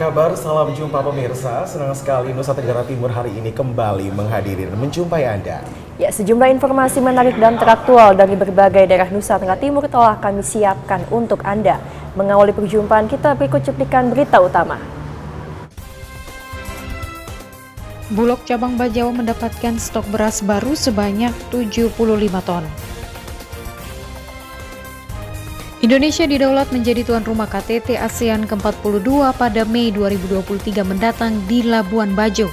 kabar? Salam jumpa pemirsa. Senang sekali Nusa Tenggara Timur hari ini kembali menghadiri dan menjumpai Anda. Ya, sejumlah informasi menarik dan teraktual dari berbagai daerah Nusa Tenggara Timur telah kami siapkan untuk Anda. Mengawali perjumpaan kita, berikut cuplikan berita utama. Bulog cabang Bajawa mendapatkan stok beras baru sebanyak 75 ton. Indonesia didaulat menjadi tuan rumah KTT ASEAN ke-42 pada Mei 2023 mendatang di Labuan Bajo.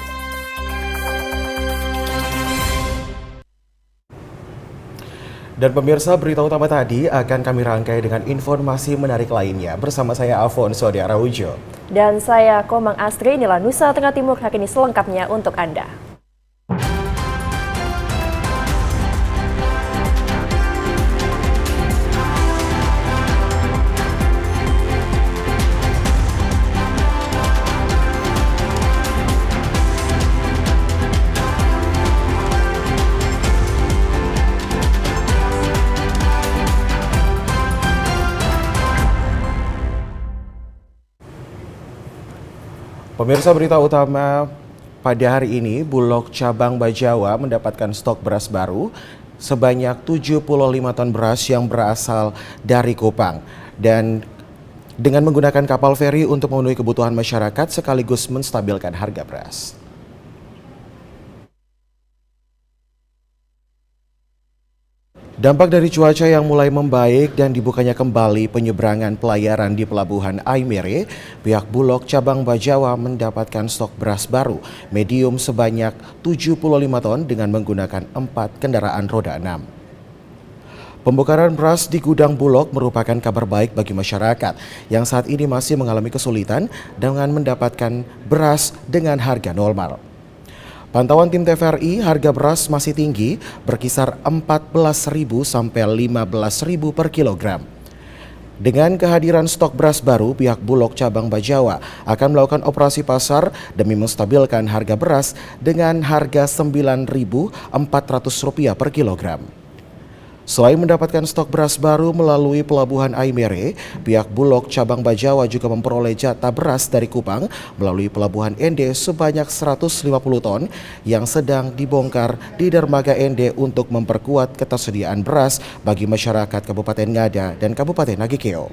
Dan pemirsa, berita utama tadi akan kami rangkai dengan informasi menarik lainnya bersama saya Alfonso de Araujo. Dan saya Komang Astri, inilah Nusa Tenggara Timur hari ini selengkapnya untuk Anda. Pemirsa, berita utama pada hari ini, Bulog cabang Bajawa mendapatkan stok beras baru sebanyak 75 ton beras yang berasal dari Kupang. Dan dengan menggunakan kapal feri untuk memenuhi kebutuhan masyarakat sekaligus menstabilkan harga beras. Dampak dari cuaca yang mulai membaik dan dibukanya kembali penyeberangan pelayaran di Pelabuhan Aimere, pihak Bulog cabang Bajawa mendapatkan stok beras baru medium sebanyak 75 ton dengan menggunakan 4 kendaraan roda 6. Pembongkaran beras di gudang Bulog merupakan kabar baik bagi masyarakat yang saat ini masih mengalami kesulitan dengan mendapatkan beras dengan harga normal. Pantauan tim TVRI, harga beras masih tinggi, berkisar 14.000 sampai 15.000 per kilogram. Dengan kehadiran stok beras baru, pihak Bulog cabang Bajawa akan melakukan operasi pasar demi menstabilkan harga beras dengan harga Rp9.400 per kilogram. Selain mendapatkan stok beras baru melalui Pelabuhan Aimere, pihak Bulog cabang Bajawa juga memperoleh jatah beras dari Kupang melalui Pelabuhan Ende sebanyak 150 ton yang sedang dibongkar di dermaga Ende untuk memperkuat ketersediaan beras bagi masyarakat Kabupaten Ngada dan Kabupaten Nagikeo.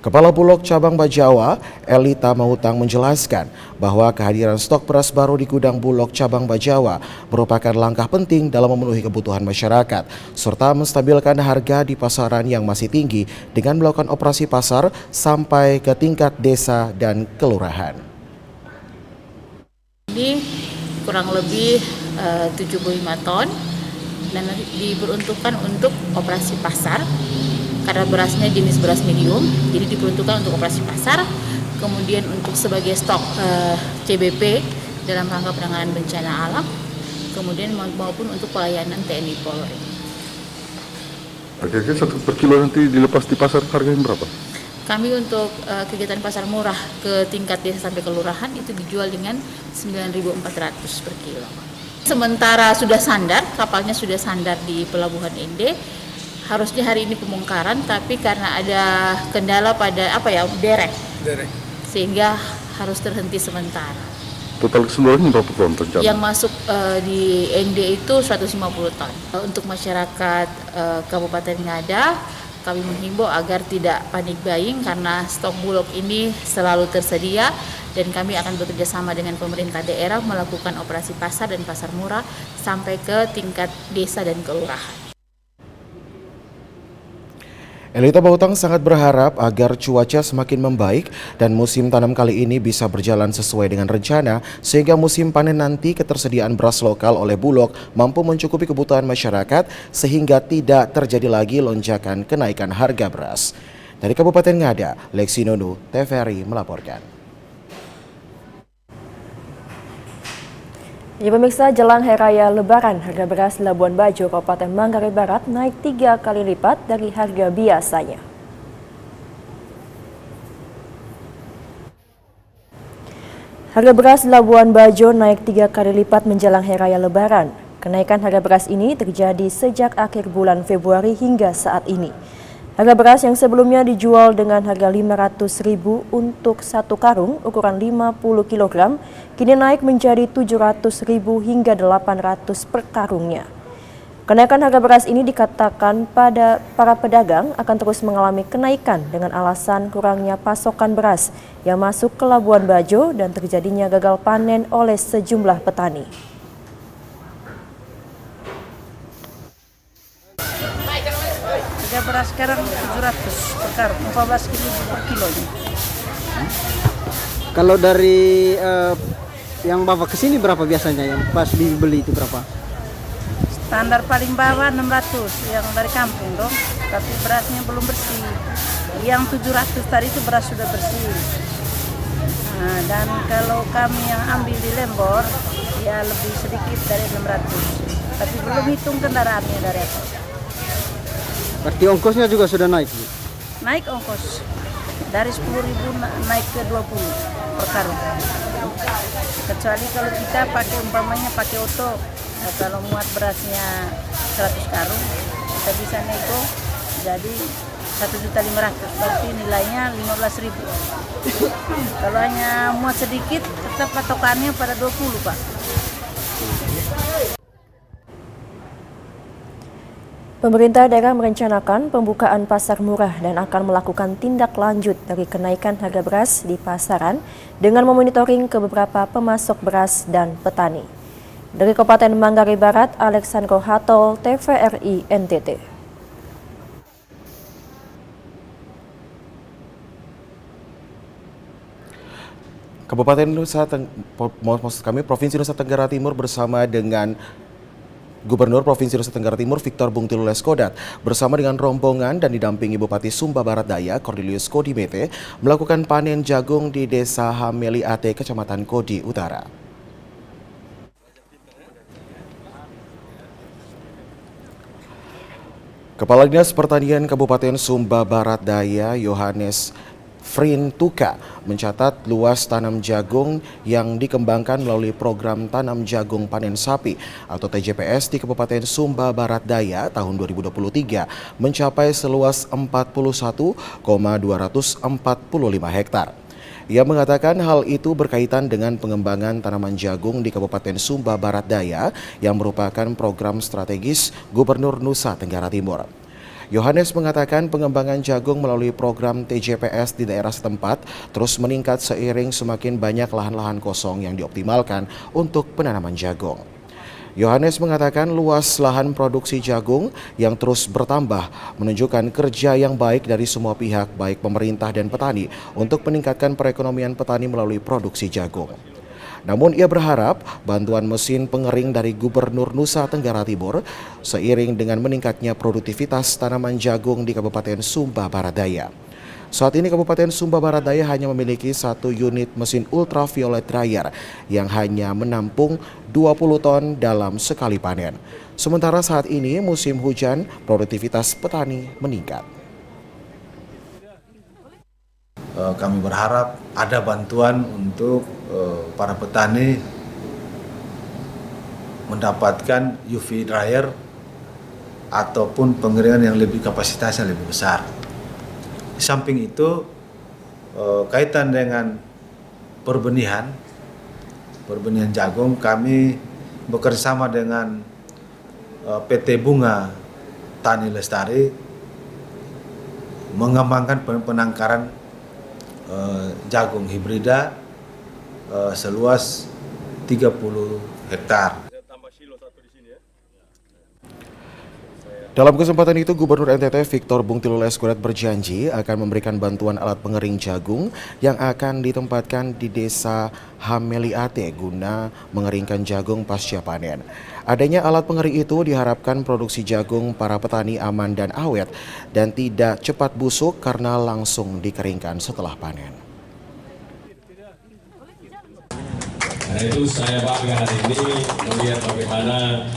Kepala Bulog cabang Bajawa, Elita Mautang menjelaskan bahwa kehadiran stok beras baru di gudang Bulog cabang Bajawa merupakan langkah penting dalam memenuhi kebutuhan masyarakat serta menstabilkan harga di pasaran yang masih tinggi dengan melakukan operasi pasar sampai ke tingkat desa dan kelurahan. Ini kurang lebih 75 ton dan diperuntukkan untuk operasi pasar. Karena berasnya jenis beras medium, jadi diperuntukkan untuk operasi pasar, kemudian untuk sebagai stok CBP dalam rangka penanganan bencana alam, kemudian maupun untuk pelayanan TNI Polri. Kira-kira 1 per kilo nanti dilepas di pasar harganya berapa? Kami untuk kegiatan pasar murah ke tingkat desa sampai kelurahan itu dijual dengan 9.400 per kilo. Sementara sudah sandar, kapalnya sudah sandar di Pelabuhan Ende. Harusnya hari ini pembongkaran, tapi karena ada kendala pada derek, sehingga harus terhenti sementara. Total keseluruhannya berapa ton tercapai? Yang masuk di ND itu 150 ton. Untuk masyarakat Kabupaten Ngada, kami menghimbau agar tidak panik buying karena stok Bulog ini selalu tersedia dan kami akan bekerjasama dengan pemerintah daerah melakukan operasi pasar dan pasar murah sampai ke tingkat desa dan kelurahan. Elita Mautang sangat berharap agar cuaca semakin membaik dan musim tanam kali ini bisa berjalan sesuai dengan rencana sehingga musim panen nanti ketersediaan beras lokal oleh Bulog mampu mencukupi kebutuhan masyarakat sehingga tidak terjadi lagi lonjakan kenaikan harga beras. Dari Kabupaten Ngada, Lexi Nunu, TVRI melaporkan. Ya pemirsa, jelang Hari Raya Lebaran, harga beras Labuan Bajo, Kabupaten Manggarai Barat naik 3 kali lipat dari harga biasanya. Harga beras Labuan Bajo naik 3 kali lipat menjelang Hari Raya Lebaran. Kenaikan harga beras ini terjadi sejak akhir bulan Februari hingga saat ini. Harga beras yang sebelumnya dijual dengan harga Rp500.000 untuk 1 karung ukuran 50 kg, kini naik menjadi Rp700.000 hingga Rp800 per karungnya. Kenaikan harga beras ini dikatakan pada para pedagang akan terus mengalami kenaikan dengan alasan kurangnya pasokan beras yang masuk ke Labuan Bajo dan terjadinya gagal panen oleh sejumlah petani. Harga beras sekarang 700 per karung, 14.000 per kilonya. Kalau dari yang Bapak kesini berapa biasanya? Yang pas dibeli itu berapa? Standar paling bawah 600 yang dari kampung dong, tapi berasnya belum bersih. Yang 700 tadi itu beras sudah bersih. Nah, dan kalau kami yang ambil di Lembor, ya lebih sedikit dari 600. Tapi belum hitung kendaraannya dari atas. Berarti ongkosnya juga sudah naik? Naik ongkos dari 10.000 naik ke 20 per karung. Kecuali kalau kita pakai umpamanya pakai oto, kalau muat berasnya 100 karung kita bisa nego jadi 1.500.000, berarti nilainya 15.000. Kalau hanya muat sedikit tetap patokannya pada 20, Pak. Pemerintah daerah merencanakan pembukaan pasar murah dan akan melakukan tindak lanjut dari kenaikan harga beras di pasaran dengan memonitoring ke beberapa pemasok beras dan petani. Dari Kabupaten Manggarai Barat, Alexandro Hatol, TVRI NTT. Provinsi Nusa Tenggara Timur bersama dengan Gubernur Provinsi Nusa Tenggara Timur Victor Bungtilu Leskodat bersama dengan rombongan dan didampingi Bupati Sumba Barat Daya Cornelius Kodimete melakukan panen jagung di Desa Hameli Ate, Kecamatan Kodi Utara. Kepala Dinas Pertanian Kabupaten Sumba Barat Daya Yohanes Frin Tuka mencatat luas tanam jagung yang dikembangkan melalui program tanam jagung panen sapi atau TJPS di Kabupaten Sumba Barat Daya tahun 2023 mencapai seluas 41,245 hektar. Ia mengatakan hal itu berkaitan dengan pengembangan tanaman jagung di Kabupaten Sumba Barat Daya yang merupakan program strategis Gubernur Nusa Tenggara Timur. Yohanes mengatakan pengembangan jagung melalui program TJPS di daerah setempat terus meningkat seiring semakin banyak lahan-lahan kosong yang dioptimalkan untuk penanaman jagung. Yohanes mengatakan luas lahan produksi jagung yang terus bertambah menunjukkan kerja yang baik dari semua pihak baik pemerintah dan petani untuk meningkatkan perekonomian petani melalui produksi jagung. Namun ia berharap bantuan mesin pengering dari Gubernur Nusa Tenggara Timur seiring dengan meningkatnya produktivitas tanaman jagung di Kabupaten Sumba Barat Daya. Saat ini Kabupaten Sumba Barat Daya hanya memiliki 1 unit mesin ultraviolet dryer yang hanya menampung 20 ton dalam sekali panen. Sementara saat ini musim hujan, produktivitas petani meningkat. Kami berharap ada bantuan untuk para petani mendapatkan UV dryer ataupun pengeringan yang lebih kapasitasnya lebih besar. Di samping itu kaitan dengan perbenihan jagung, kami bekerjasama dengan PT Bunga Tani Lestari mengembangkan penangkaran jagung hibrida seluas 30 hektar. Dalam kesempatan itu, Gubernur NTT Victor Bungtilu Leskodat berjanji akan memberikan bantuan alat pengering jagung yang akan ditempatkan di Desa Hameli Ate guna mengeringkan jagung pasca panen. Adanya alat pengering itu diharapkan produksi jagung para petani aman dan awet dan tidak cepat busuk karena langsung dikeringkan setelah panen. Karena itu saya bangga hari ini melihat bagaimana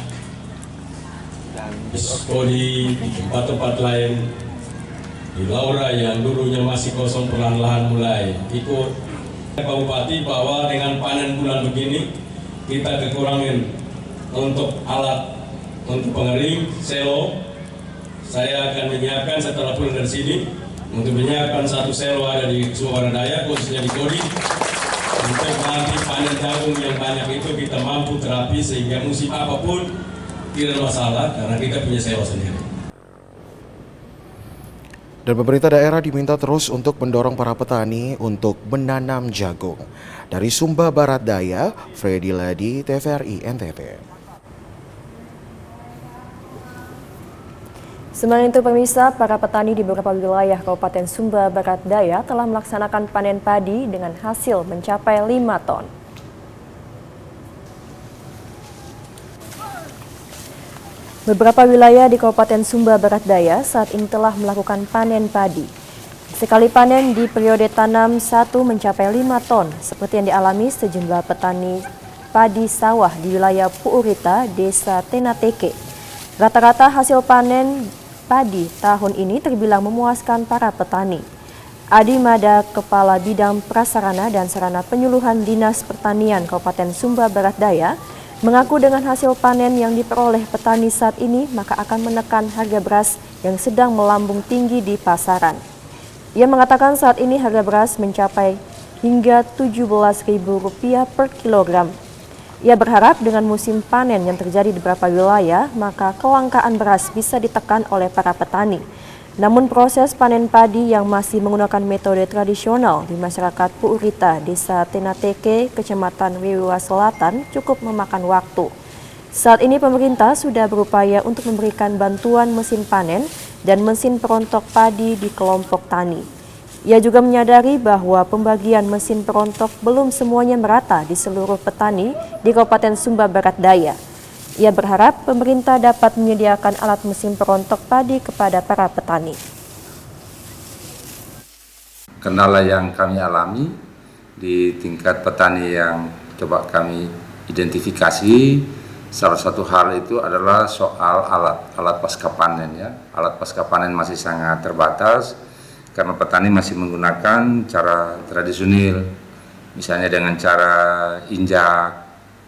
Kodi di tempat-tempat lain di Laura yang dulunya masih kosong perlahan-lahan mulai ikut. Pak Bupati bahwa dengan panen bulan begini kita kekurangan untuk alat untuk pengering selo saya akan menyiapkan setelah pulang dari sini untuk menyiapkan satu selo ada di Sumber Daya, khususnya di Kodi, untuk nanti panen jagung yang banyak itu kita mampu terapi sehingga musim apapun tidak masalah karena kita punya selo sendiri. Dan pemerintah daerah diminta terus untuk mendorong para petani untuk menanam jagung. Dari Sumba Barat Daya, Freddy Ladi, TVRI NTT. Sementara itu pemirsa, para petani di beberapa wilayah Kabupaten Sumba Barat Daya telah melaksanakan panen padi dengan hasil mencapai 5 ton. Beberapa wilayah di Kabupaten Sumba Barat Daya saat ini telah melakukan panen padi. Sekali panen di periode tanam 1 mencapai 5 ton, seperti yang dialami sejumlah petani padi sawah di wilayah Puurita, Desa Tenateke. Rata-rata hasil panen padi tahun ini terbilang memuaskan para petani. Adi Mada, Kepala Bidang Prasarana dan Sarana Penyuluhan Dinas Pertanian Kabupaten Sumba Barat Daya, mengaku dengan hasil panen yang diperoleh petani saat ini maka akan menekan harga beras yang sedang melambung tinggi di pasaran. Ia mengatakan saat ini harga beras mencapai hingga Rp17.000 per kilogram. Ia berharap dengan musim panen yang terjadi di beberapa wilayah maka kelangkaan beras bisa ditekan oleh para petani. Namun proses panen padi yang masih menggunakan metode tradisional di masyarakat Puurita, Desa Tenateke, Kecamatan Wiwa Selatan cukup memakan waktu. Saat ini pemerintah sudah berupaya untuk memberikan bantuan mesin panen dan mesin perontok padi di kelompok tani. Ia juga menyadari bahwa pembagian mesin perontok belum semuanya merata di seluruh petani di Kabupaten Sumba Barat Daya. Ia berharap pemerintah dapat menyediakan alat mesin perontok padi kepada para petani. Kendala yang kami alami di tingkat petani yang coba kami identifikasi, salah satu hal itu adalah soal alat pasca panen ya. Alat pasca panen masih sangat terbatas karena petani masih menggunakan cara tradisional, misalnya dengan cara injak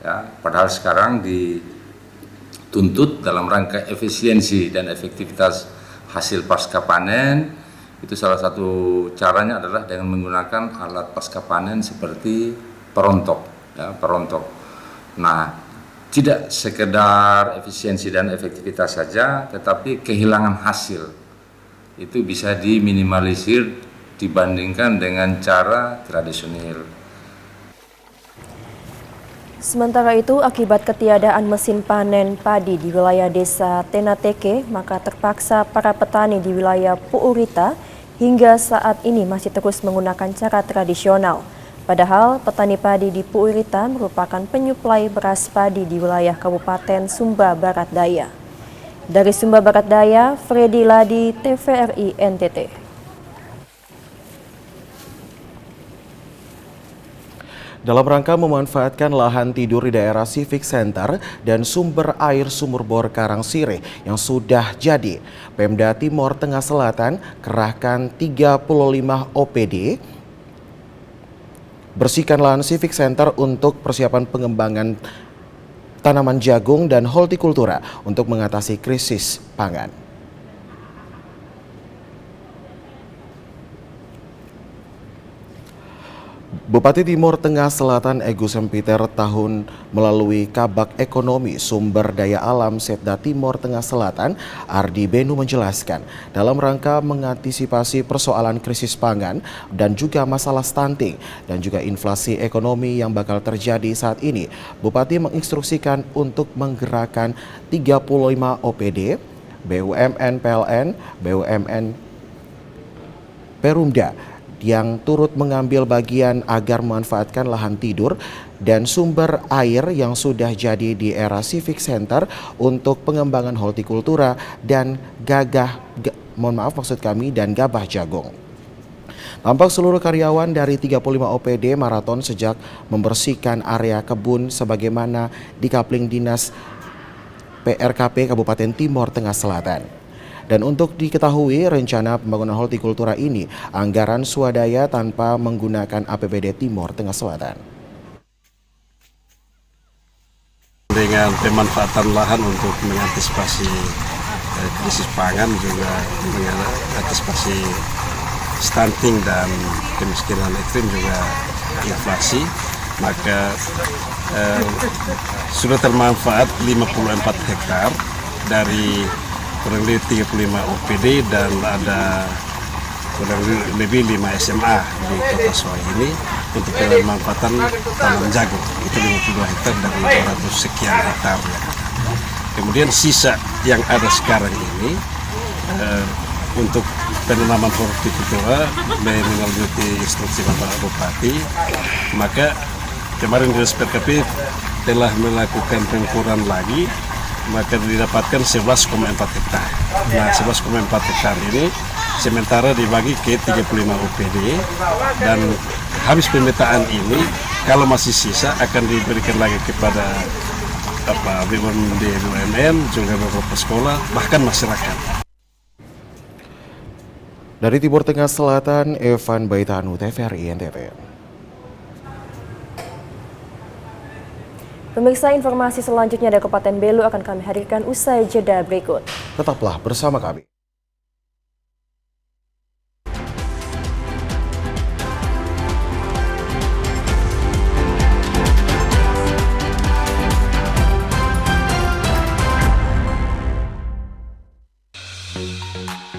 ya. Padahal sekarang dituntut dalam rangka efisiensi dan efektivitas hasil pasca panen, itu salah satu caranya adalah dengan menggunakan alat pasca panen seperti perontok ya, perontok. Nah, tidak sekedar efisiensi dan efektivitas saja, tetapi kehilangan hasil itu bisa diminimalisir dibandingkan dengan cara tradisional. Sementara itu, akibat ketiadaan mesin panen padi di wilayah Desa Tenateke, maka terpaksa para petani di wilayah Puurita hingga saat ini masih terus menggunakan cara tradisional. Padahal petani padi di Puurita merupakan penyuplai beras padi di wilayah Kabupaten Sumba Barat Daya. Dari Sumba Barat Daya, Freddy Ladi, TVRI NTT. Dalam rangka memanfaatkan lahan tidur di daerah Civic Center dan sumber air sumur bor Karangsirih yang sudah jadi, Pemda Timor Tengah Selatan kerahkan 35 OPD bersihkan lahan Civic Center untuk persiapan pengembangan tanaman jagung dan hortikultura untuk mengatasi krisis pangan. Bupati Timor Tengah Selatan Agus Sempiter tahun melalui Kabak Ekonomi Sumber Daya Alam Setda Timor Tengah Selatan Ardi Benu menjelaskan dalam rangka mengantisipasi persoalan krisis pangan dan juga masalah stunting dan juga inflasi ekonomi yang bakal terjadi saat ini, Bupati menginstruksikan untuk menggerakkan 35 OPD, BUMN PLN, BUMN Perumda yang turut mengambil bagian agar memanfaatkan lahan tidur dan sumber air yang sudah jadi di era Civic Center untuk pengembangan hortikultura dan gabah jagung. Tampak seluruh karyawan dari 35 OPD maraton sejak membersihkan area kebun sebagaimana dikapling Dinas PRKP Kabupaten Timor Tengah Selatan. Dan untuk diketahui rencana pembangunan hortikultura ini anggaran swadaya tanpa menggunakan APBD Timor Tengah Selatan. Dengan pemanfaatan lahan untuk mengantisipasi krisis pangan juga dengan antisipasi stunting dan kemiskinan ekstrim juga inflasi, maka sudah termanfaat 54 hektar dari kurang lebih 35 OPD dan ada kurang lebih 5 SMA di Kota Soai ini untuk pemanfaatan tanam jagung. Itu 52 hektar dari 200 sekian hektar. Kemudian sisa yang ada sekarang ini untuk penanaman hortikultura menindaklanjuti instruksi Bapak Bupati, maka kemarin Dinas PKP telah melakukan pengukuran lagi, maka didapatkan 11,4 hektar. Nah, 11,4 hektar ini sementara dibagi ke 35 OPD dan habis pemetaan ini kalau masih sisa akan diberikan lagi kepada BUMN, juga beberapa sekolah, bahkan masyarakat. Dari Timur Tengah Selatan, Evan Baitanu, TVRI NTT. Pemirsa, informasi selanjutnya dari Kabupaten Belu akan kami hadirkan usai jeda berikut. Tetaplah bersama kami.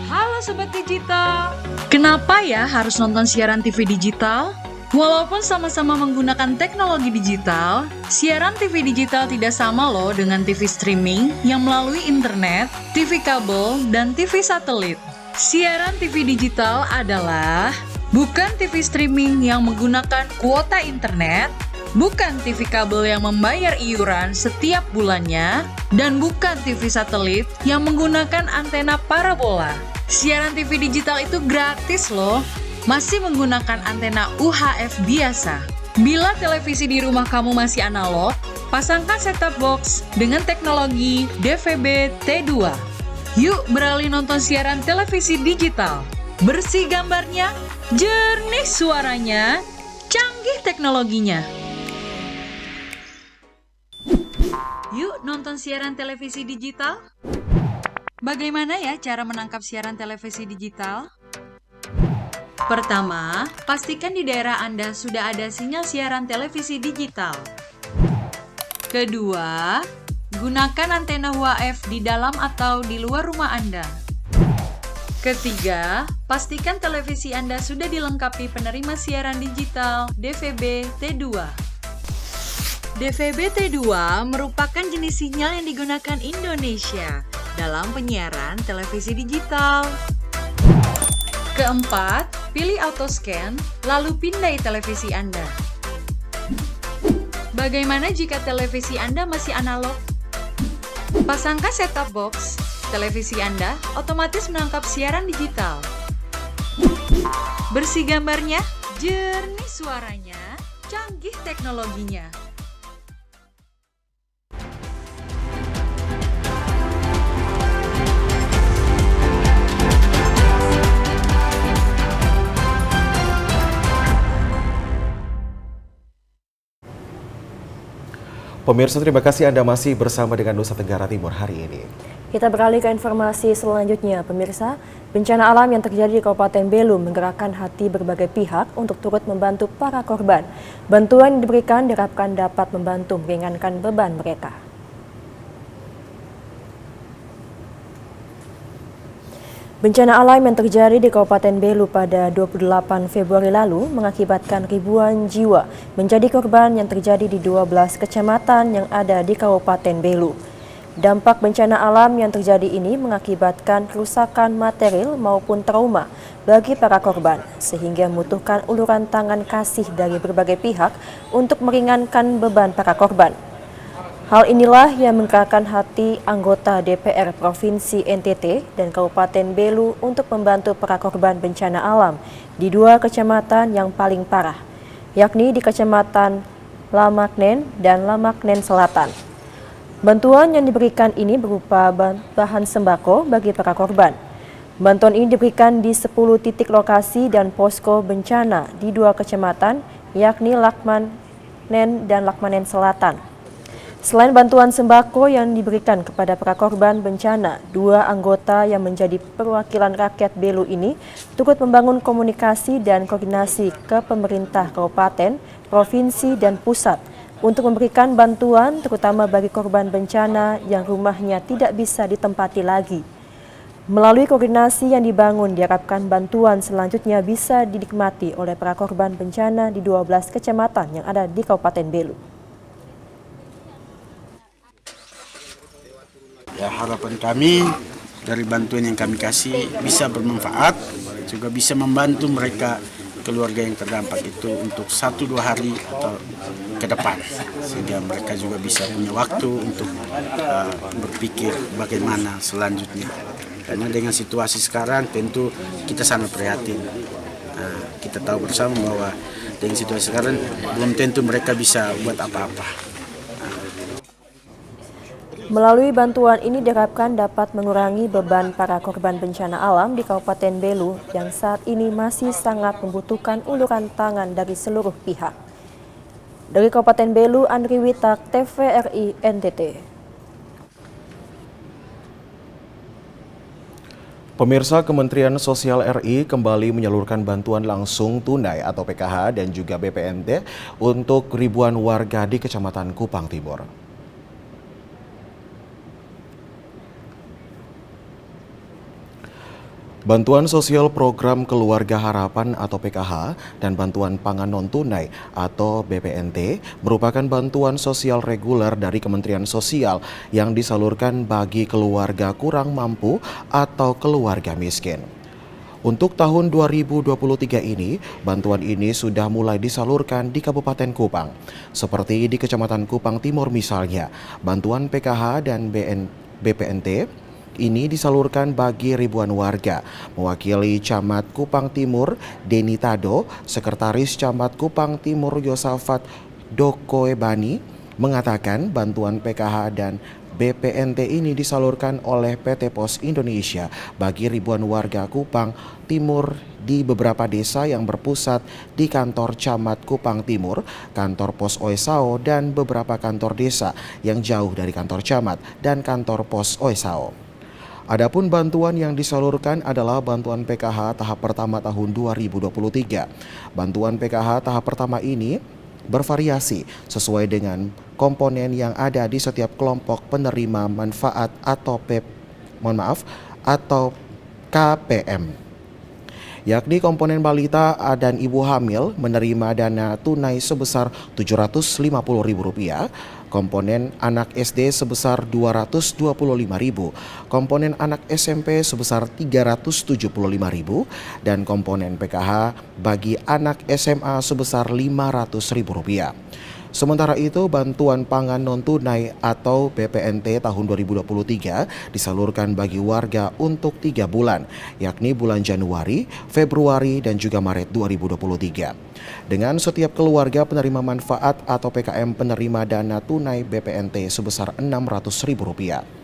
Halo Sobat Digital, kenapa ya harus nonton siaran TV digital? Walaupun sama-sama menggunakan teknologi digital, siaran TV digital tidak sama loh dengan TV streaming yang melalui internet, TV kabel, dan TV satelit. Siaran TV digital adalah bukan TV streaming yang menggunakan kuota internet, bukan TV kabel yang membayar iuran setiap bulannya, dan bukan TV satelit yang menggunakan antena parabola. Siaran TV digital itu gratis loh, masih menggunakan antena UHF biasa. Bila televisi di rumah kamu masih analog, pasangkan set-top box dengan teknologi DVB T2. Yuk beralih nonton siaran televisi digital. Bersih gambarnya, jernih suaranya, canggih teknologinya. Yuk nonton siaran televisi digital. Bagaimana ya cara menangkap siaran televisi digital? Pertama, pastikan di daerah Anda sudah ada sinyal siaran televisi digital. Kedua, gunakan antena UHF di dalam atau di luar rumah Anda. Ketiga, pastikan televisi Anda sudah dilengkapi penerima siaran digital DVB T2. DVB T2 merupakan jenis sinyal yang digunakan Indonesia dalam penyiaran televisi digital. Keempat, pilih autoscan, lalu pindai televisi Anda. Bagaimana jika televisi Anda masih analog? Pasangkan set-top box, televisi Anda otomatis menangkap siaran digital. Bersih gambarnya, jernih suaranya, canggih teknologinya. Pemirsa, terima kasih Anda masih bersama dengan Nusa Tenggara Timur hari ini. Kita beralih ke informasi selanjutnya, pemirsa. Bencana alam yang terjadi di Kabupaten Belu menggerakkan hati berbagai pihak untuk turut membantu para korban. Bantuan yang diberikan diharapkan dapat membantu meringankan beban mereka. Bencana alam yang terjadi di Kabupaten Belu pada 28 Februari lalu mengakibatkan ribuan jiwa menjadi korban yang terjadi di 12 kecamatan yang ada di Kabupaten Belu. Dampak bencana alam yang terjadi ini mengakibatkan kerusakan material maupun trauma bagi para korban, sehingga membutuhkan uluran tangan kasih dari berbagai pihak untuk meringankan beban para korban. Hal inilah yang menggerakkan hati anggota DPR Provinsi NTT dan Kabupaten Belu untuk membantu para korban bencana alam di 2 kecamatan yang paling parah, yakni di Kecamatan Lamaknen dan Lamaknen Selatan. Bantuan yang diberikan ini berupa bahan sembako bagi para korban. Bantuan ini diberikan di 10 titik lokasi dan posko bencana di 2 kecamatan, yakni Lakmanen dan Lakmanen Selatan. Selain bantuan sembako yang diberikan kepada para korban bencana, 2 anggota yang menjadi perwakilan rakyat Belu ini turut membangun komunikasi dan koordinasi ke pemerintah kabupaten, provinsi, dan pusat untuk memberikan bantuan terutama bagi korban bencana yang rumahnya tidak bisa ditempati lagi. Melalui koordinasi yang dibangun, diharapkan bantuan selanjutnya bisa dinikmati oleh para korban bencana di 12 kecamatan yang ada di Kabupaten Belu. Ya, harapan kami dari bantuan yang kami kasih bisa bermanfaat, juga bisa membantu mereka keluarga yang terdampak itu untuk 1-2 hari atau ke depan, sehingga mereka juga bisa punya waktu untuk berpikir bagaimana selanjutnya. Karena dengan situasi sekarang tentu kita sangat prihatin. Kita tahu bersama bahwa dengan situasi sekarang belum tentu mereka bisa buat apa-apa. Melalui bantuan ini diharapkan dapat mengurangi beban para korban bencana alam di Kabupaten Belu yang saat ini masih sangat membutuhkan uluran tangan dari seluruh pihak. Dari Kabupaten Belu, Andri Witak, TVRI NTT. Pemirsa, Kementerian Sosial RI kembali menyalurkan bantuan langsung tunai atau PKH dan juga BPNT untuk ribuan warga di Kecamatan Kupang Timur. Bantuan sosial program Keluarga Harapan atau PKH dan bantuan pangan non-tunai atau BPNT merupakan bantuan sosial reguler dari Kementerian Sosial yang disalurkan bagi keluarga kurang mampu atau keluarga miskin. Untuk tahun 2023 ini, bantuan ini sudah mulai disalurkan di Kabupaten Kupang. Seperti di Kecamatan Kupang Timur misalnya, bantuan PKH dan BPNT ini disalurkan bagi ribuan warga. Mewakili Camat Kupang Timur, Deni Tado, Sekretaris Camat Kupang Timur Yosafat Dokoebani mengatakan bantuan PKH dan BPNT ini disalurkan oleh PT Pos Indonesia bagi ribuan warga Kupang Timur di beberapa desa yang berpusat di kantor Camat Kupang Timur, kantor Pos Oesao, dan beberapa kantor desa yang jauh dari kantor Camat dan kantor Pos Oesao. Adapun bantuan yang disalurkan adalah bantuan PKH tahap pertama tahun 2023. Bantuan PKH tahap pertama ini bervariasi sesuai dengan komponen yang ada di setiap kelompok penerima manfaat atau KPM. Yakni komponen balita dan ibu hamil menerima dana tunai sebesar Rp750.000, komponen anak SD sebesar Rp225.000, komponen anak SMP sebesar Rp375.000, dan komponen PKH bagi anak SMA sebesar Rp500.000. Sementara itu, bantuan pangan non-tunai atau BPNT tahun 2023 disalurkan bagi warga untuk 3 bulan, yakni bulan Januari, Februari, dan juga Maret 2023. Dengan setiap keluarga penerima manfaat atau PKM penerima dana tunai BPNT sebesar Rp600.000.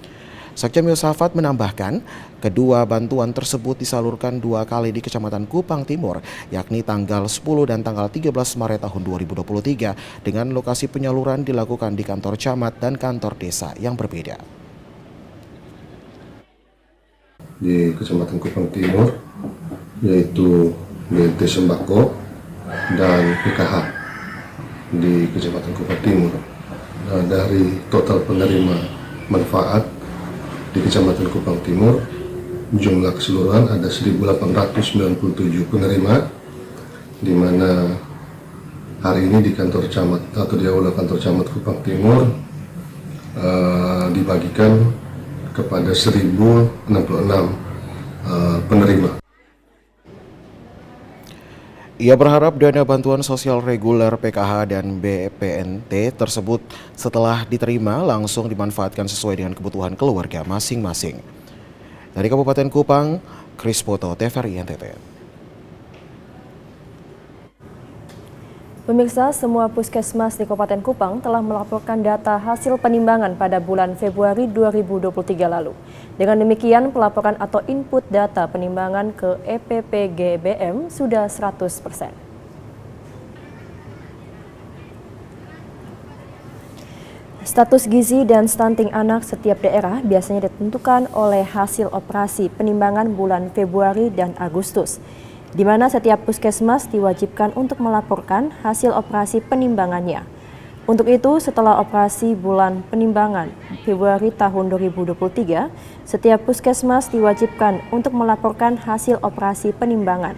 Sekjen Yosafat menambahkan, kedua bantuan tersebut disalurkan 2 kali di Kecamatan Kupang Timur, yakni tanggal 10 dan tanggal 13 Maret tahun 2023, dengan lokasi penyaluran dilakukan di kantor camat dan kantor desa yang berbeda. Di Kecamatan Kupang Timur, yaitu BNT Sembako dan PKH di Kecamatan Kupang Timur. Nah, dari total penerima manfaat di Kecamatan Kupang Timur, jumlah keseluruhan ada 1.897 penerima, di mana hari ini di kantor camat atau di aula kantor camat Kupang Timur dibagikan kepada 1.066 penerima. Ia berharap dana bantuan sosial reguler PKH dan BPNT tersebut setelah diterima langsung dimanfaatkan sesuai dengan kebutuhan keluarga masing-masing. Dari Kabupaten Kupang, Chris Poto, TVRI NTT. Pemirsa, semua puskesmas di Kabupaten Kupang telah melaporkan data hasil penimbangan pada bulan Februari 2023 lalu. Dengan demikian, pelaporan atau input data penimbangan ke EPPGBM sudah 100%. Status gizi dan stunting anak setiap daerah biasanya ditentukan oleh hasil operasi penimbangan bulan Februari dan Agustus, di mana setiap puskesmas diwajibkan untuk melaporkan hasil operasi penimbangannya. Untuk itu, setelah operasi bulan penimbangan Februari tahun 2023, setiap puskesmas diwajibkan untuk melaporkan hasil operasi penimbangan.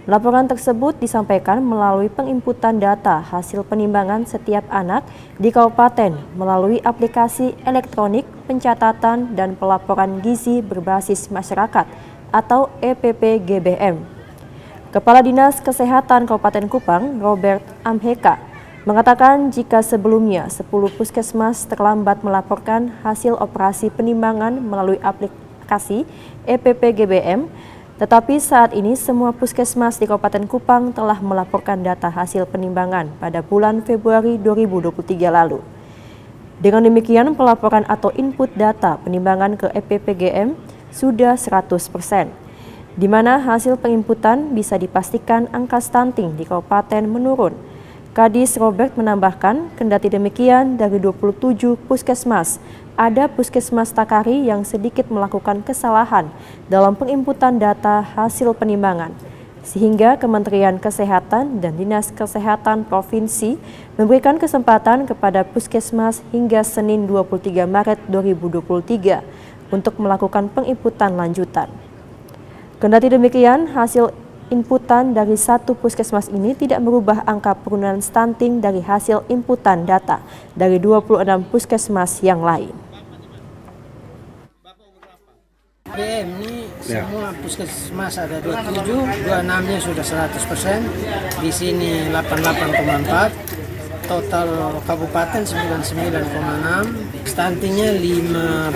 Laporan tersebut disampaikan melalui penginputan data hasil penimbangan setiap anak di kabupaten melalui aplikasi elektronik pencatatan dan pelaporan gizi berbasis masyarakat atau EPP-GBM. Kepala Dinas Kesehatan Kabupaten Kupang, Robert Amheka, mengatakan jika sebelumnya 10 puskesmas terlambat melaporkan hasil operasi penimbangan melalui aplikasi EPP-GBM, tetapi saat ini semua puskesmas di Kabupaten Kupang telah melaporkan data hasil penimbangan pada bulan Februari 2023 lalu. Dengan demikian, pelaporan atau input data penimbangan ke EPP-GBM sudah 100%, di mana hasil penginputan bisa dipastikan angka stunting di kabupaten menurun. Kadis Robert menambahkan, kendati demikian dari 27 puskesmas, ada puskesmas Takari yang sedikit melakukan kesalahan dalam penginputan data hasil penimbangan, sehingga Kementerian Kesehatan dan Dinas Kesehatan Provinsi memberikan kesempatan kepada puskesmas hingga Senin 23 Maret 2023 untuk melakukan penginputan lanjutan. Kendati demikian, hasil inputan dari satu puskesmas ini tidak merubah angka penurunan stunting dari hasil inputan data dari 26 puskesmas yang lain. BM ini semua puskesmas ada 27, 26-nya sudah 100%, di sini 88,4, total kabupaten 99,6, stuntingnya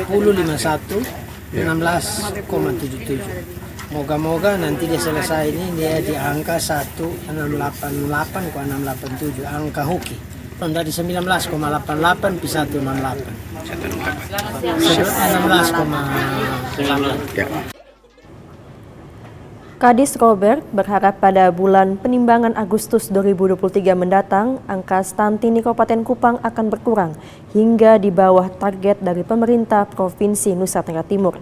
50,51, 16,77. Moga-moga nanti dia selesai ini dia di angka 1688 ke 687, angka hoki. Dari 19,88 ke 168. 16,8. Kadis Robert berharap pada bulan penimbangan Agustus 2023 mendatang, angka stunting di Kabupaten Kupang akan berkurang hingga di bawah target dari pemerintah Provinsi Nusa Tenggara Timur.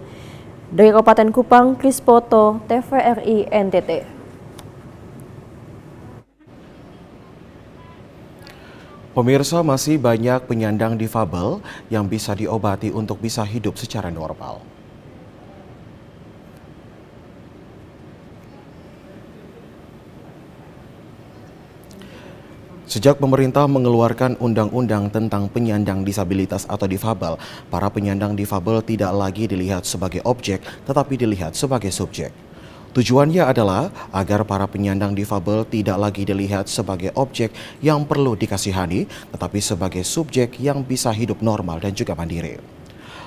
Dari Kabupaten Kupang, Kris Poto, TVRI NTT. Pemirsa, masih banyak penyandang difabel yang bisa diobati untuk bisa hidup secara normal. Sejak pemerintah mengeluarkan undang-undang tentang penyandang disabilitas atau difabel, para penyandang difabel tidak lagi dilihat sebagai objek, tetapi dilihat sebagai subjek. Tujuannya adalah agar para penyandang difabel tidak lagi dilihat sebagai objek yang perlu dikasihani, tetapi sebagai subjek yang bisa hidup normal dan juga mandiri.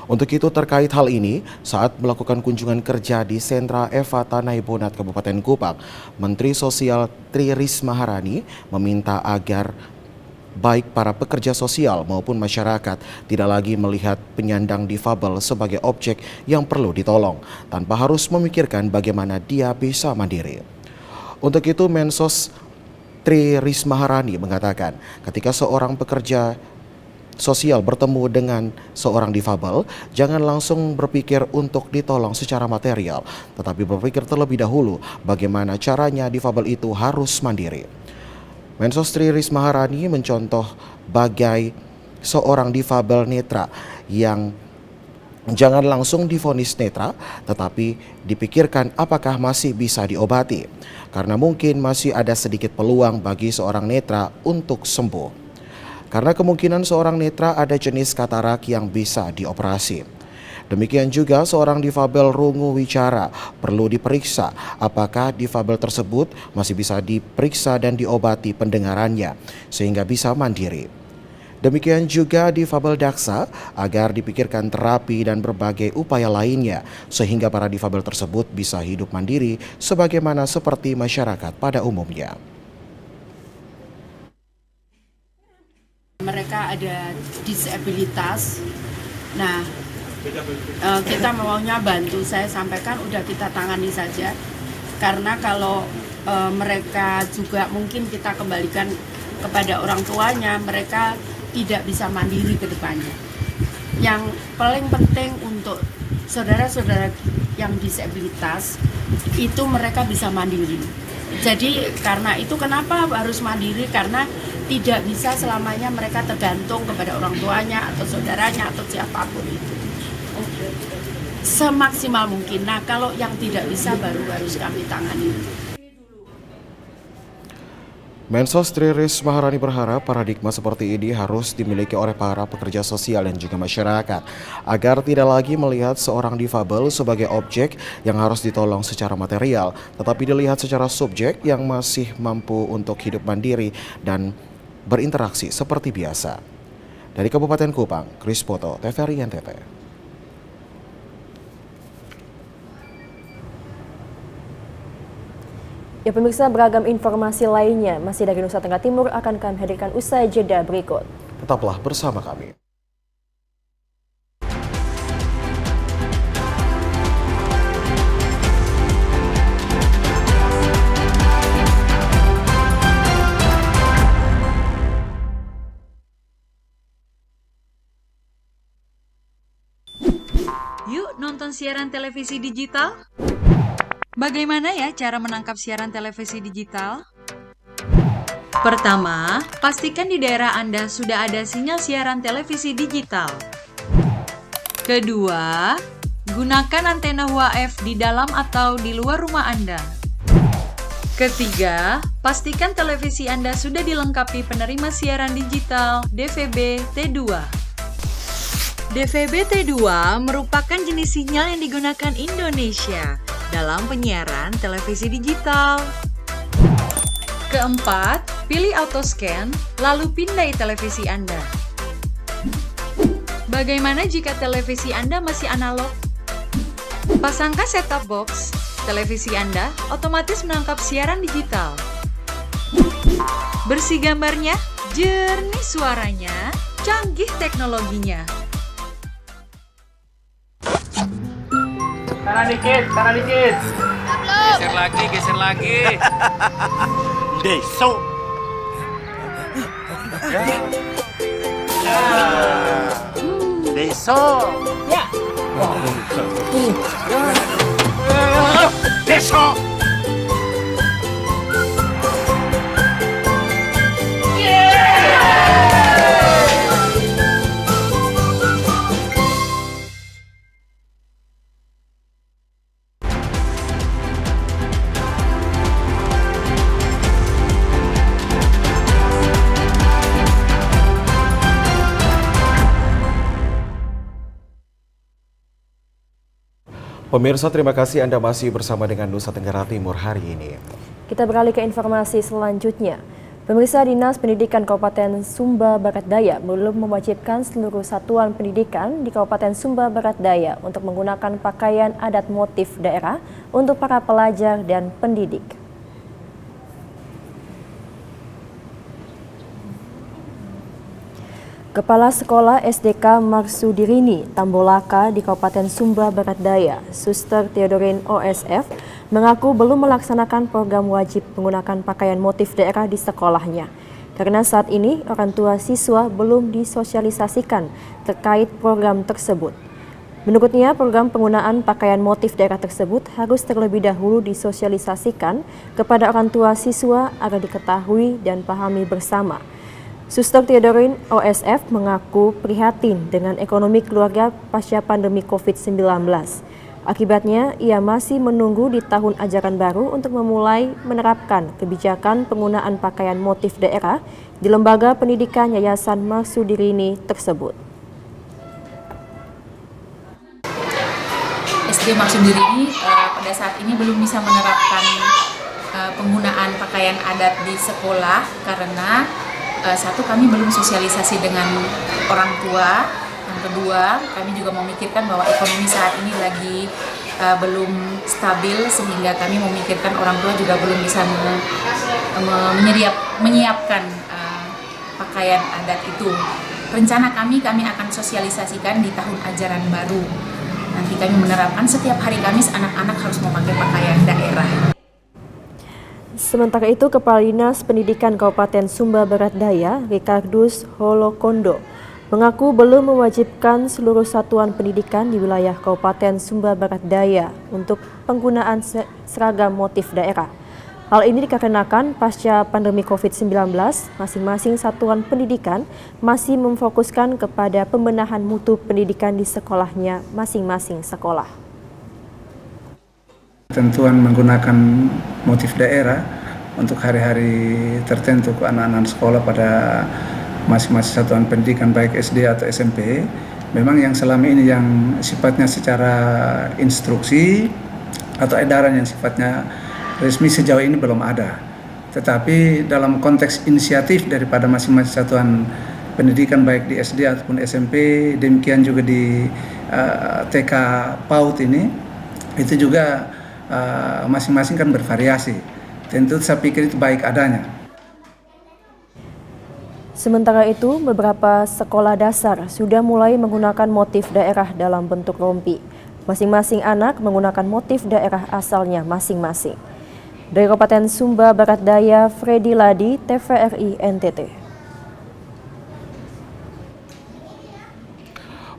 Untuk itu, terkait hal ini, saat melakukan kunjungan kerja di Sentra Eva Tanai Bonat Kabupaten Kupang, Menteri Sosial Tri Risma Harani meminta agar baik para pekerja sosial maupun masyarakat tidak lagi melihat penyandang difabel sebagai objek yang perlu ditolong, tanpa harus memikirkan bagaimana dia bisa mandiri. Untuk itu, Mensos Tri Risma Harani mengatakan, ketika seorang pekerja sosial bertemu dengan seorang difabel, jangan langsung berpikir untuk ditolong secara material, tetapi berpikir terlebih dahulu bagaimana caranya difabel itu harus mandiri. Mensos Tri Risma Harani mencontoh bagai seorang difabel netra yang jangan langsung divonis netra, tetapi dipikirkan apakah masih bisa diobati, karena mungkin masih ada sedikit peluang bagi seorang netra untuk sembuh. Karena kemungkinan seorang netra ada jenis katarak yang bisa dioperasi. Demikian juga seorang difabel rungu wicara perlu diperiksa apakah difabel tersebut masih bisa diperiksa dan diobati pendengarannya sehingga bisa mandiri. Demikian juga difabel daksa agar dipikirkan terapi dan berbagai upaya lainnya sehingga para difabel tersebut bisa hidup mandiri sebagaimana seperti masyarakat pada umumnya. Mereka ada disabilitas. Nah, kita maunya bantu, saya sampaikan udah kita tangani saja, karena kalau mereka juga mungkin kita kembalikan kepada orang tuanya, mereka tidak bisa mandiri ke depannya. Yang paling penting untuk saudara-saudara yang disabilitas itu mereka bisa mandiri. Jadi karena itu kenapa harus mandiri, karena tidak bisa selamanya mereka tergantung kepada orang tuanya atau saudaranya atau siapapun itu. Semaksimal mungkin. Nah, kalau yang tidak bisa baru harus kami tangani. Mensos Tri Risma Maharani berharap paradigma seperti ini harus dimiliki oleh para pekerja sosial dan juga masyarakat agar tidak lagi melihat seorang difabel sebagai objek yang harus ditolong secara material, tetapi dilihat secara subjek yang masih mampu untuk hidup mandiri dan berinteraksi seperti biasa. Dari Kabupaten Kupang, Chris Poto, TVRI NTT. Ya pemirsa, beragam informasi lainnya masih dari Nusa Tenggara Timur akan kami hadirkan usai jeda berikut. Tetaplah bersama kami. Yuk nonton siaran televisi digital. Bagaimana ya cara menangkap siaran televisi digital? Pertama, pastikan di daerah Anda sudah ada sinyal siaran televisi digital. Kedua, gunakan antena UHF di dalam atau di luar rumah Anda. Ketiga, pastikan televisi Anda sudah dilengkapi penerima siaran digital DVB T2. DVB T2 merupakan jenis sinyal yang digunakan Indonesia dalam penyiaran televisi digital. Keempat, pilih auto scan, lalu pindai televisi Anda. Bagaimana jika televisi Anda masih analog? Pasangkan set-top box, televisi Anda otomatis menangkap siaran digital. Bersih gambarnya, jernih suaranya, canggih teknologinya. Kanan dikit. Geser lagi. Deso. Deso. Ya. Deso. Pemirsa, terima kasih Anda masih bersama dengan Nusa Tenggara Timur hari ini. Kita beralih ke informasi selanjutnya. Pemirsa, Dinas Pendidikan Kabupaten Sumba Barat Daya belum mewajibkan seluruh satuan pendidikan di Kabupaten Sumba Barat Daya untuk menggunakan pakaian adat motif daerah untuk para pelajar dan pendidik. Kepala Sekolah SDK Marsudirini Tambolaka di Kabupaten Sumba Barat Daya, Suster Theodorin OSF, mengaku belum melaksanakan program wajib menggunakan pakaian motif daerah di sekolahnya. Karena saat ini orang tua siswa belum disosialisasikan terkait program tersebut. Menurutnya, program penggunaan pakaian motif daerah tersebut harus terlebih dahulu disosialisasikan kepada orang tua siswa agar diketahui dan pahami bersama. Suster Theodorin OSF mengaku prihatin dengan ekonomi keluarga pasca pandemi COVID-19. Akibatnya, ia masih menunggu di tahun ajaran baru untuk memulai menerapkan kebijakan penggunaan pakaian motif daerah di lembaga pendidikan Yayasan Marsudirini tersebut. SD Marsudirini pada saat ini belum bisa menerapkan penggunaan pakaian adat di sekolah karena satu, kami belum sosialisasi dengan orang tua. Yang kedua, kami juga memikirkan bahwa ekonomi saat ini lagi belum stabil, sehingga kami memikirkan orang tua juga belum bisa menyiapkan pakaian adat itu. Rencana kami akan sosialisasikan di tahun ajaran baru. Nanti kami menerapkan setiap hari Kamis anak-anak harus memakai pakaian daerah. Sementara itu, Kepala Dinas Pendidikan Kabupaten Sumba Barat Daya, Ricardus Holokondo, mengaku belum mewajibkan seluruh satuan pendidikan di wilayah Kabupaten Sumba Barat Daya untuk penggunaan seragam motif daerah. Hal ini dikarenakan pasca pandemi COVID-19, masing-masing satuan pendidikan masih memfokuskan kepada pembenahan mutu pendidikan di sekolahnya masing-masing sekolah. Tentuan menggunakan motif daerah untuk hari-hari tertentu ke anak-anak sekolah pada masing-masing satuan pendidikan baik SD atau SMP. Memang yang selama ini yang sifatnya secara instruksi atau edaran yang sifatnya resmi sejauh ini belum ada. Tetapi dalam konteks inisiatif daripada masing-masing satuan pendidikan baik di SD ataupun SMP, demikian juga di TK PAUD ini, itu juga masing-masing kan bervariasi. Tentu saya pikir itu baik adanya. Sementara itu, beberapa sekolah dasar sudah mulai menggunakan motif daerah dalam bentuk rompi. Masing-masing anak menggunakan motif daerah asalnya masing-masing. Dari Kabupaten Sumba Barat Daya, Freddy Ladi, TVRI NTT.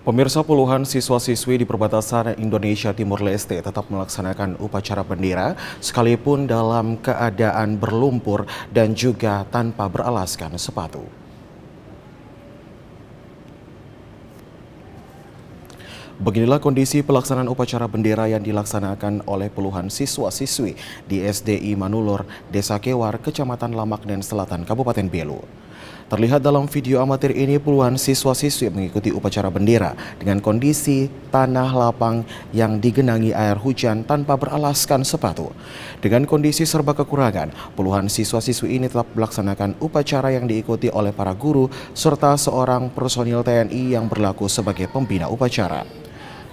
Pemirsa, puluhan siswa-siswi di perbatasan Indonesia Timur Leste tetap melaksanakan upacara bendera sekalipun dalam keadaan berlumpur dan juga tanpa beralaskan sepatu. Beginilah kondisi pelaksanaan upacara bendera yang dilaksanakan oleh puluhan siswa-siswi di SDI Manulor, Desa Kewar, Kecamatan Lamaknen Selatan, Kabupaten Belu. Terlihat dalam video amatir ini, puluhan siswa-siswi mengikuti upacara bendera dengan kondisi tanah lapang yang digenangi air hujan tanpa beralaskan sepatu. Dengan kondisi serba kekurangan, puluhan siswa-siswi ini tetap melaksanakan upacara yang diikuti oleh para guru serta seorang personil TNI yang berlaku sebagai pembina upacara.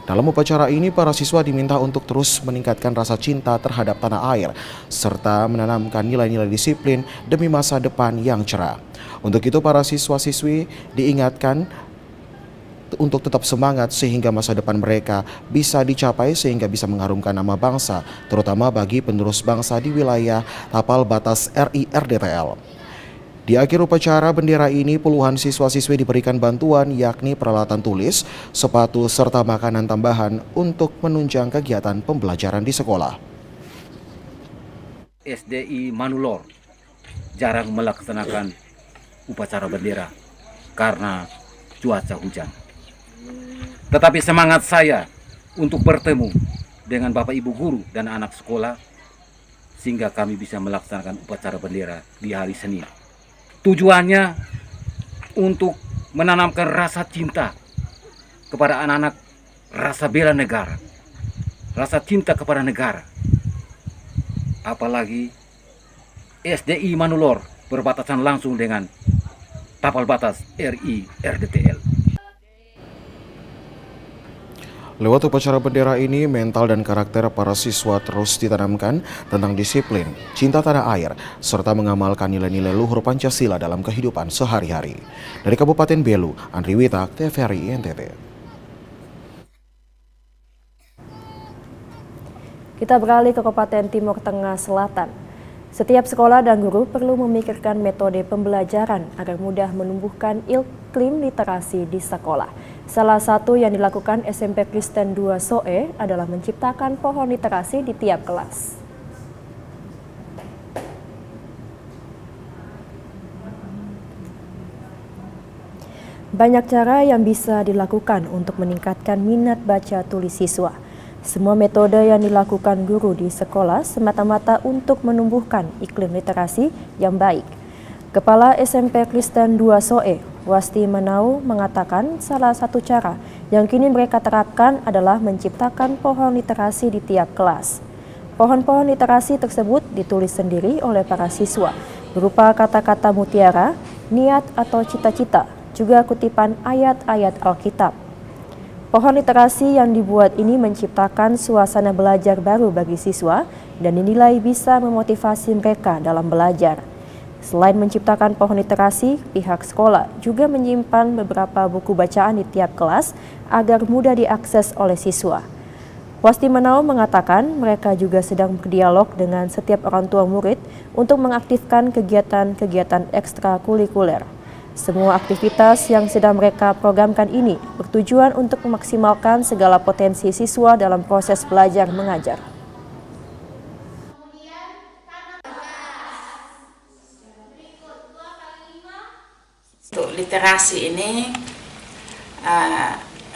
Dalam upacara ini, para siswa diminta untuk terus meningkatkan rasa cinta terhadap tanah air, serta menanamkan nilai-nilai disiplin demi masa depan yang cerah. Untuk itu, para siswa-siswi diingatkan untuk tetap semangat sehingga masa depan mereka bisa dicapai sehingga bisa mengharumkan nama bangsa, terutama bagi penerus bangsa di wilayah tapal batas RI RDTL. Di akhir upacara bendera ini, puluhan siswa-siswi diberikan bantuan yakni peralatan tulis, sepatu, serta makanan tambahan untuk menunjang kegiatan pembelajaran di sekolah. SDI Manulor jarang melaksanakan upacara bendera karena cuaca hujan. Tetapi semangat saya untuk bertemu dengan Bapak Ibu guru dan anak sekolah sehingga kami bisa melaksanakan upacara bendera di hari Senin. Tujuannya untuk menanamkan rasa cinta kepada anak-anak, rasa bela negara, rasa cinta kepada negara. Apalagi SDI Manulor berbatasan langsung dengan tapal batas RI RDTL. Lewat upacara bendera ini, mental dan karakter para siswa terus ditanamkan tentang disiplin, cinta tanah air, serta mengamalkan nilai-nilai luhur Pancasila dalam kehidupan sehari-hari. Dari Kabupaten Belu, Andri Witak, TVRI NTT. Kita beralih ke Kabupaten Timur Tengah Selatan. Setiap sekolah dan guru perlu memikirkan metode pembelajaran agar mudah menumbuhkan iklim literasi di sekolah. Salah satu yang dilakukan SMP Kristen 2 Soe adalah menciptakan pohon literasi di tiap kelas. Banyak cara yang bisa dilakukan untuk meningkatkan minat baca tulis siswa. Semua metode yang dilakukan guru di sekolah semata-mata untuk menumbuhkan iklim literasi yang baik. Kepala SMP Kristen 2 Soe, Wasti Manau, mengatakan salah satu cara yang kini mereka terapkan adalah menciptakan pohon literasi di tiap kelas. Pohon-pohon literasi tersebut ditulis sendiri oleh para siswa, berupa kata-kata mutiara, niat atau cita-cita, juga kutipan ayat-ayat Alkitab. Pohon literasi yang dibuat ini menciptakan suasana belajar baru bagi siswa dan dinilai bisa memotivasi mereka dalam belajar. Selain menciptakan pohon literasi, pihak sekolah juga menyimpan beberapa buku bacaan di tiap kelas agar mudah diakses oleh siswa. Wasti Manao mengatakan mereka juga sedang berdialog dengan setiap orang tua murid untuk mengaktifkan kegiatan-kegiatan ekstrakurikuler. Semua aktivitas yang sedang mereka programkan ini bertujuan untuk memaksimalkan segala potensi siswa dalam proses belajar mengajar. Untuk literasi ini,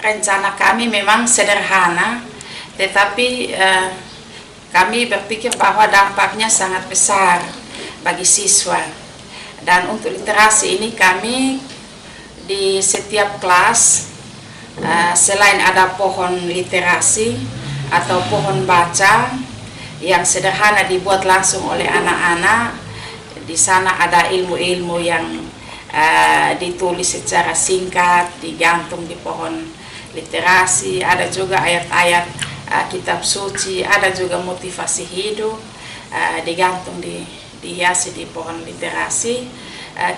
rencana kami memang sederhana, tetapi kami berpikir bahwa dampaknya sangat besar bagi siswa. Dan untuk literasi ini kami di setiap kelas selain ada pohon literasi atau pohon baca yang sederhana dibuat langsung oleh anak-anak, di sana ada ilmu-ilmu yang ditulis secara singkat digantung di pohon literasi, ada juga ayat-ayat kitab suci, ada juga motivasi hidup digantung dihiasi di pohon literasi.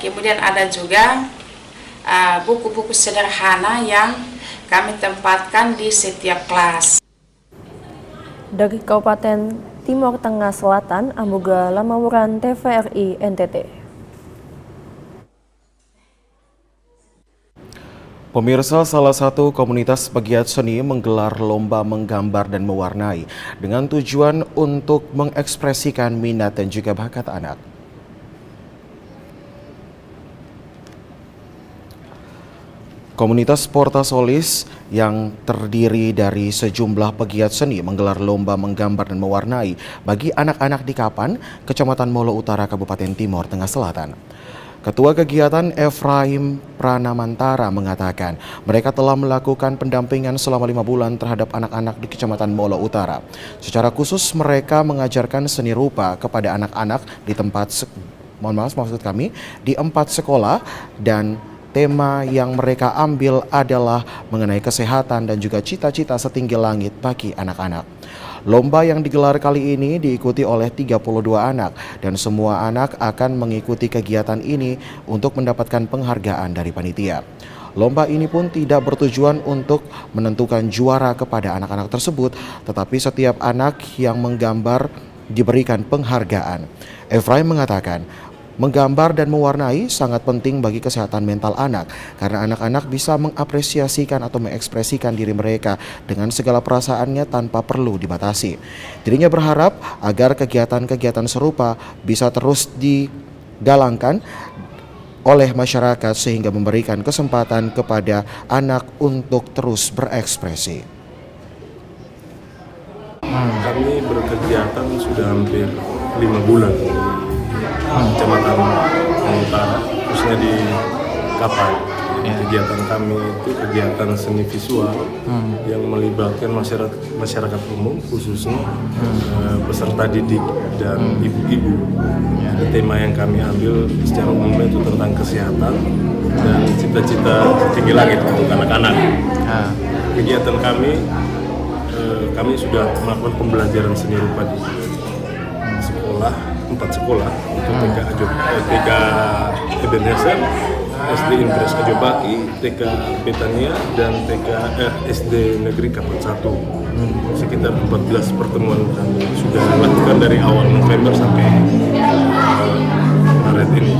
Kemudian ada juga buku-buku sederhana yang kami tempatkan di setiap kelas. Dari Kabupaten Timur Tengah Selatan, Amuga Lamauran, TVRI NTT. Pemirsa, salah satu komunitas pegiat seni menggelar lomba menggambar dan mewarnai dengan tujuan untuk mengekspresikan minat dan juga bakat anak. Komunitas Porta Solis yang terdiri dari sejumlah pegiat seni menggelar lomba menggambar dan mewarnai bagi anak-anak di Kapan, Kecamatan Molo Utara, Kabupaten Timur Tengah Selatan. Ketua kegiatan Efraim Pranamantara mengatakan mereka telah melakukan pendampingan selama 5 bulan terhadap anak-anak di Kecamatan Molo Utara. Secara khusus mereka mengajarkan seni rupa kepada anak-anak di di 4 sekolah, dan tema yang mereka ambil adalah mengenai kesehatan dan juga cita-cita setinggi langit bagi anak-anak. Lomba yang digelar kali ini diikuti oleh 32 anak dan semua anak akan mengikuti kegiatan ini untuk mendapatkan penghargaan dari panitia. Lomba ini pun tidak bertujuan untuk menentukan juara kepada anak-anak tersebut, tetapi setiap anak yang menggambar diberikan penghargaan. Efraim mengatakan, menggambar dan mewarnai sangat penting bagi kesehatan mental anak karena anak-anak bisa mengapresiasikan atau mengekspresikan diri mereka dengan segala perasaannya tanpa perlu dibatasi. Dirinya berharap agar kegiatan-kegiatan serupa bisa terus digalangkan oleh masyarakat sehingga memberikan kesempatan kepada anak untuk terus berekspresi. Kami berkegiatan sudah hampir 5 bulan Kecamatan Utara, khususnya di Kapan. Kegiatan kami itu kegiatan seni visual yang melibatkan masyarakat umum, khususnya peserta didik dan ibu-ibu. Tema yang kami ambil secara umum itu tentang kesehatan dan cita-cita tinggi langit untuk anak-anak. Kegiatan kami sudah melakukan pembelajaran seni rupa di sekolah, 4 sekolah untuk TK Ebenezer, SD Impres Ajobaki, TK Betania, dan TK SD Negeri Kapan 1. Sekitar 14 pertemuan kami sudah lakukan dari awal November sampai Maret ini.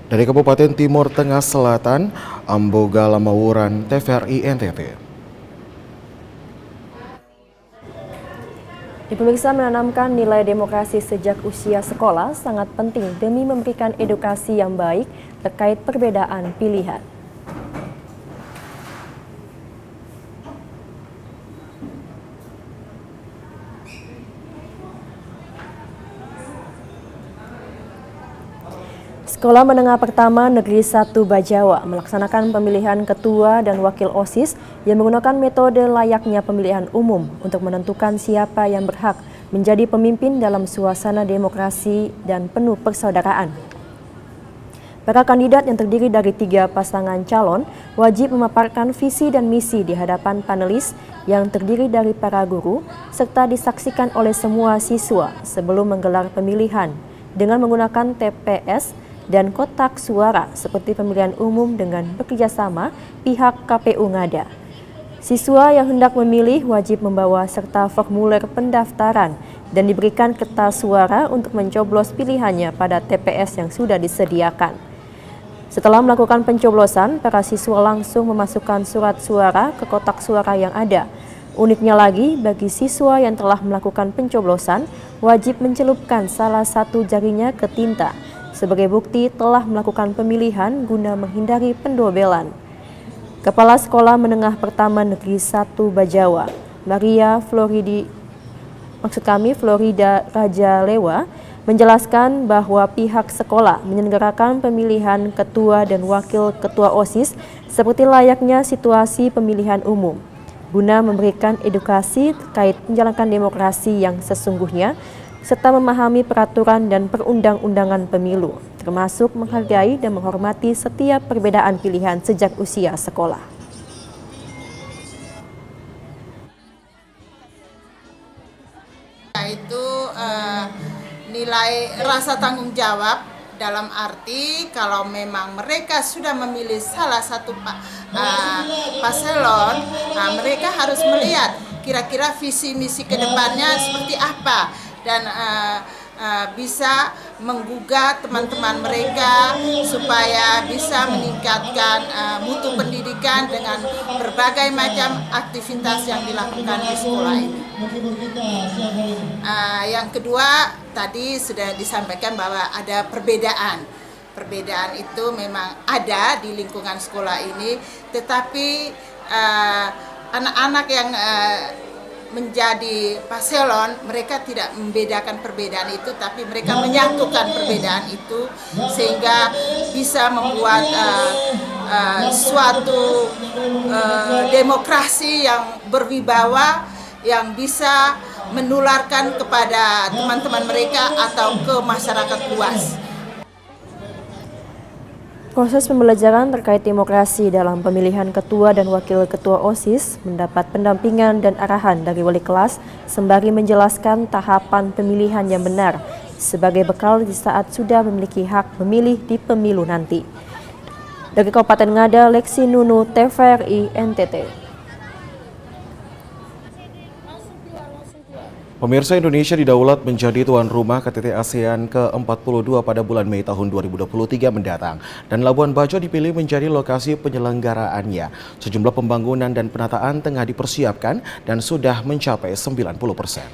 Dari Kabupaten Timur Tengah Selatan, Amboga Lamauran, TVRI NTT. Pemirsa, menanamkan nilai demokrasi sejak usia sekolah sangat penting demi memberikan edukasi yang baik terkait perbedaan pilihan. Sekolah Menengah Pertama Negeri 1 Bajawa melaksanakan pemilihan ketua dan wakil OSIS yang menggunakan metode layaknya pemilihan umum untuk menentukan siapa yang berhak menjadi pemimpin dalam suasana demokrasi dan penuh persaudaraan. Para kandidat yang terdiri dari 3 pasangan calon wajib memaparkan visi dan misi di hadapan panelis yang terdiri dari para guru serta disaksikan oleh semua siswa sebelum menggelar pemilihan dengan menggunakan TPS dan kotak suara seperti pemilihan umum dengan bekerjasama pihak KPU Ngada. Siswa yang hendak memilih wajib membawa serta formulir pendaftaran dan diberikan kertas suara untuk mencoblos pilihannya pada TPS yang sudah disediakan. Setelah melakukan pencoblosan, para siswa langsung memasukkan surat suara ke kotak suara yang ada. Uniknya lagi, bagi siswa yang telah melakukan pencoblosan, wajib mencelupkan salah satu jarinya ke tinta sebagai bukti telah melakukan pemilihan guna menghindari pendobelan. Kepala Sekolah Menengah Pertama Negeri 1 Bajawa, Florida Raja Lewa, menjelaskan bahwa pihak sekolah menyelenggarakan pemilihan ketua dan wakil ketua OSIS seperti layaknya situasi pemilihan umum, guna memberikan edukasi terkait menjalankan demokrasi yang sesungguhnya, serta memahami peraturan dan perundang-undangan pemilu, termasuk menghargai dan menghormati setiap perbedaan pilihan sejak usia sekolah. Itu nilai rasa tanggung jawab dalam arti kalau memang mereka sudah memilih salah satu paslon, mereka harus melihat kira-kira visi misi ke depannya seperti apa dan bisa menggugah teman-teman mereka supaya bisa meningkatkan mutu pendidikan dengan berbagai macam aktivitas yang dilakukan di sekolah ini. Yang kedua, tadi sudah disampaikan bahwa ada perbedaan. Perbedaan itu memang ada di lingkungan sekolah ini, tetapi anak-anak yang menjadi paslon, mereka tidak membedakan perbedaan itu, tapi mereka menyatukan perbedaan itu sehingga bisa membuat suatu demokrasi yang berwibawa yang bisa menularkan kepada teman-teman mereka atau ke masyarakat luas. Proses pembelajaran terkait demokrasi dalam pemilihan ketua dan wakil ketua OSIS mendapat pendampingan dan arahan dari wali kelas sembari menjelaskan tahapan pemilihan yang benar sebagai bekal di saat sudah memiliki hak memilih di pemilu nanti. Dari Kabupaten Ngada, Lexi Nunu, TVRI NTT. Pemirsa, Indonesia didaulat menjadi tuan rumah KTT ASEAN ke-42 pada bulan Mei tahun 2023 mendatang. Dan Labuan Bajo dipilih menjadi lokasi penyelenggaraannya. Sejumlah pembangunan dan penataan tengah dipersiapkan dan sudah mencapai 90%.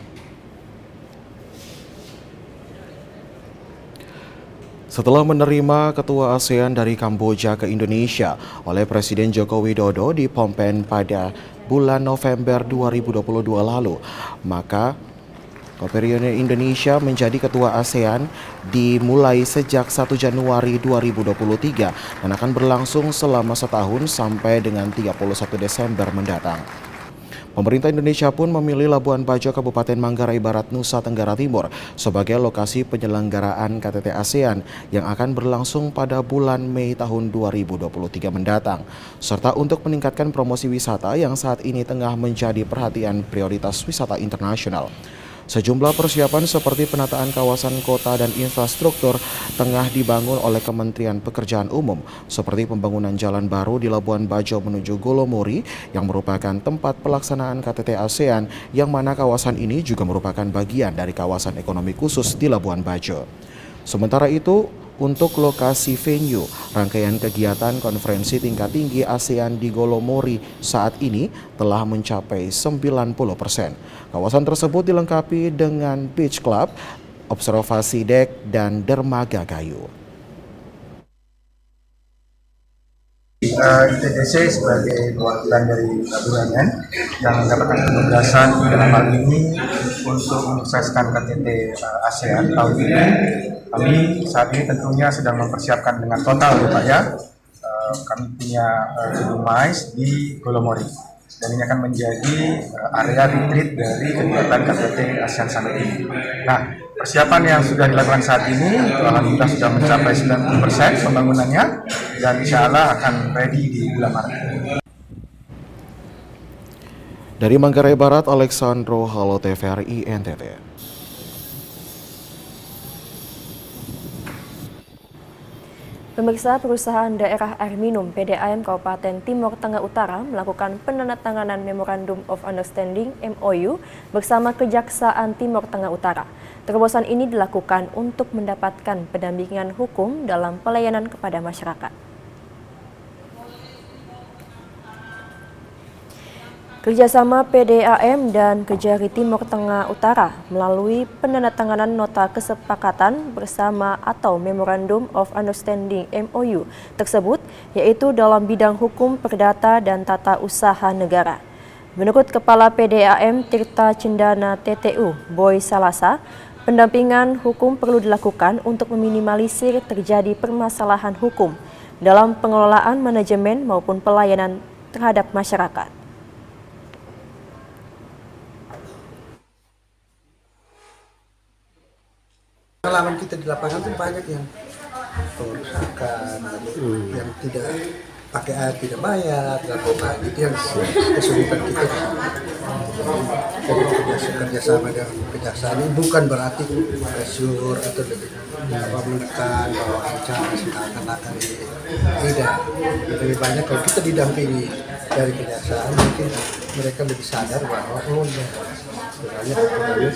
Setelah menerima ketua ASEAN dari Kamboja ke Indonesia oleh Presiden Joko Widodo di Phnom Penh pada bulan November 2022 lalu, maka periode Indonesia menjadi ketua ASEAN dimulai sejak 1 Januari 2023 dan akan berlangsung selama setahun sampai dengan 31 Desember mendatang. Pemerintah Indonesia pun memilih Labuan Bajo, Kabupaten Manggarai Barat, Nusa Tenggara Timur sebagai lokasi penyelenggaraan KTT ASEAN yang akan berlangsung pada bulan Mei tahun 2023 mendatang, serta untuk meningkatkan promosi wisata yang saat ini tengah menjadi perhatian prioritas wisata internasional. Sejumlah persiapan seperti penataan kawasan kota dan infrastruktur tengah dibangun oleh Kementerian Pekerjaan Umum, seperti pembangunan jalan baru di Labuan Bajo menuju Golomori yang merupakan tempat pelaksanaan KTT ASEAN, yang mana kawasan ini juga merupakan bagian dari kawasan ekonomi khusus di Labuan Bajo. Sementara itu, untuk lokasi venue, rangkaian kegiatan konferensi tingkat tinggi ASEAN di Golomori saat ini telah mencapai 90%. Kawasan tersebut dilengkapi dengan beach club, observasi dek, dan dermaga kayu. ITDC sebagai perwakilan dari BUMN yang mendapatkan penugasan dalam hal ini untuk menyukseskan KTT ASEAN tahun ini. Kami saat ini tentunya sedang mempersiapkan dengan total ya Pak ya. Kami punya gedung MICE di Golomori dan ini akan menjadi area retreat dari kegiatan KTT ASEAN Summit ini. Nah, persiapan yang sudah dilakukan saat ini alhamdulillah sudah mencapai 90% pembangunannya dan insya Allah akan ready di bulan Maret. Dari Manggarai Barat, Alexandro, Halo TVRI NTT. Pemirsa, perusahaan daerah air minum PDAM Kabupaten Timur Tengah Utara melakukan penandatanganan Memorandum of Understanding (MOU) bersama Kejaksaan Timur Tengah Utara. Terobosan ini dilakukan untuk mendapatkan pendampingan hukum dalam pelayanan kepada masyarakat. Kerjasama PDAM dan Kejari Timur Tengah Utara melalui penandatanganan nota kesepakatan bersama atau Memorandum of Understanding (MOU) tersebut, yaitu dalam bidang hukum perdata dan tata usaha negara. Menurut Kepala PDAM Tirta Cendana TTU, Boy Salasa, pendampingan hukum perlu dilakukan untuk meminimalisir terjadi permasalahan hukum dalam pengelolaan manajemen maupun pelayanan terhadap masyarakat. Pengalaman kita di lapangan tuh banyak yang perusahaan, yang tidak pakai air tidak bayar, laporan itu yang kesulitan kita. Jadi kerjasama dengan kejaksaan ini bukan berarti pressure atau menekan bahwa ancam seakan-akan tidak. Lebih banyak kalau kita didampingi dari kejaksaan, mungkin mereka lebih sadar bahwa sebenarnya seperti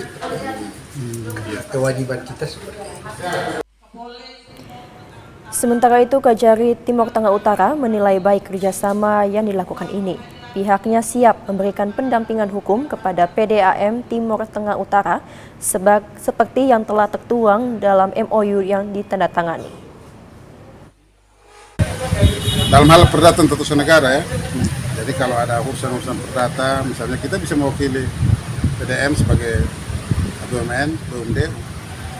kewajiban kita seperti itu. Sementara itu, Kejari Timur Tengah Utara menilai baik kerjasama yang dilakukan ini. Pihaknya siap memberikan pendampingan hukum kepada PDAM Timur Tengah Utara seperti yang telah tertuang dalam MOU yang ditandatangani. Dalam hal perdata dan tata usaha negara ya. Jadi kalau ada urusan-urusan perdata, misalnya kita bisa mewakili PDAM sebagai BUMN, BUMD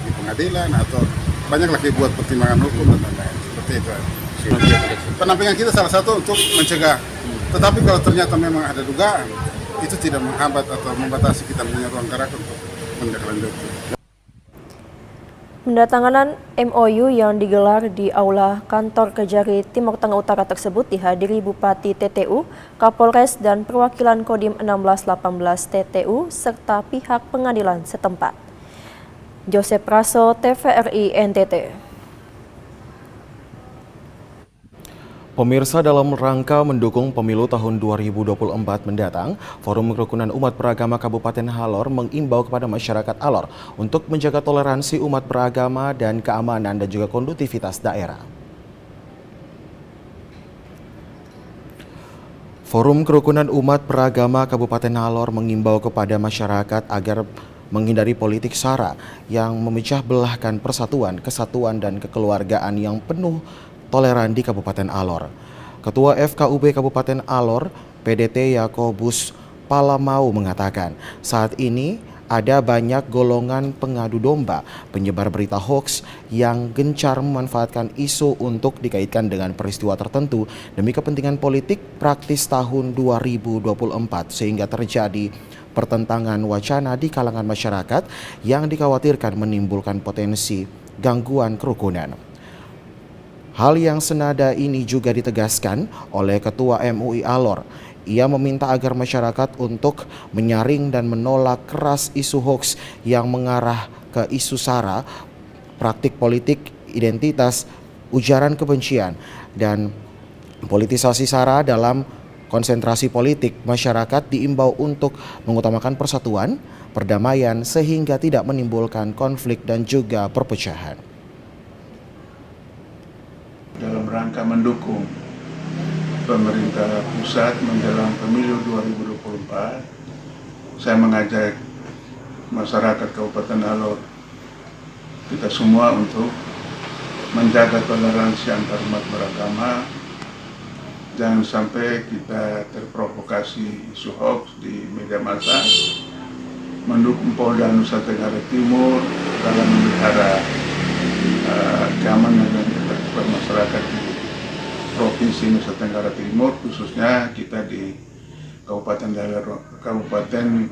di pengadilan atau banyak lagi buat pertimbangan hukum dan lain-lain seperti itu. Pendampingan kita salah satu untuk mencegah. Tetapi kalau ternyata memang ada dugaan, itu tidak menghambat atau membatasi kita punya ruang gerak untuk menindaklanjuti. Penandatanganan MOU yang digelar di Aula Kantor Kejari Timur Tengah Utara tersebut dihadiri Bupati TTU, Kapolres dan perwakilan Kodim 1618 TTU serta pihak pengadilan setempat. Joseph Praso, TVRI NTT. Pemirsa, dalam rangka mendukung pemilu tahun 2024 mendatang, Forum Kerukunan Umat Beragama Kabupaten Alor mengimbau kepada masyarakat Alor untuk menjaga toleransi umat beragama dan keamanan dan juga kondutivitas daerah. Forum Kerukunan Umat Beragama Kabupaten Alor mengimbau kepada masyarakat agar menghindari politik sara yang memecah belahkan persatuan, kesatuan, dan kekeluargaan yang penuh toleran di Kabupaten Alor. Ketua FKUB Kabupaten Alor, PDT Yakobus Palamau mengatakan, saat ini ada banyak golongan pengadu domba, penyebar berita hoaks yang gencar memanfaatkan isu untuk dikaitkan dengan peristiwa tertentu demi kepentingan politik praktis tahun 2024 sehingga terjadi pertentangan wacana di kalangan masyarakat yang dikhawatirkan menimbulkan potensi gangguan kerukunan. Hal yang senada ini juga ditegaskan oleh Ketua MUI Alor. Ia meminta agar masyarakat untuk menyaring dan menolak keras isu hoaks yang mengarah ke isu sara, praktik politik, identitas, ujaran kebencian, dan politisasi sara dalam konsentrasi politik. Masyarakat diimbau untuk mengutamakan persatuan, perdamaian sehingga tidak menimbulkan konflik dan juga perpecahan. Dalam rangka mendukung pemerintah pusat menjelang pemilu 2024, saya mengajak masyarakat Kabupaten Alor, kita semua untuk menjaga toleransi antar umat beragama. Jangan sampai kita terprovokasi isu hoax di media massa, mendukung Polda Nusa Tenggara Timur dalam memelihara keamanan dan ketertiban masyarakat di Provinsi Nusa Tenggara Timur, khususnya kita di Kabupaten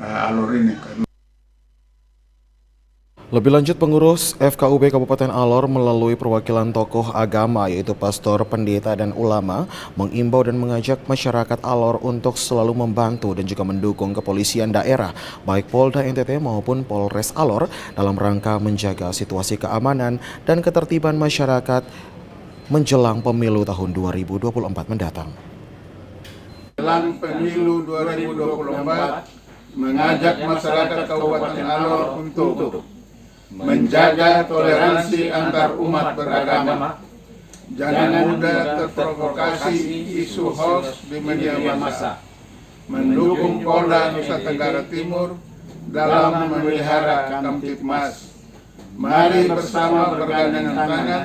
Alor ini. Lebih lanjut, pengurus FKUB Kabupaten Alor melalui perwakilan tokoh agama yaitu pastor, pendeta, dan ulama mengimbau dan mengajak masyarakat Alor untuk selalu membantu dan juga mendukung kepolisian daerah baik Polda NTT maupun Polres Alor dalam rangka menjaga situasi keamanan dan ketertiban masyarakat menjelang pemilu tahun 2024 mendatang. Dalam pemilu 2024, mengajak masyarakat Kabupaten Alor untuk menjaga toleransi antar umat beragama, jangan mudah terprovokasi isu hoax di media massa, mendukung Polda Nusa Tenggara Timur dalam memelihara Kamtibmas. Mari bersama bergandengan tangan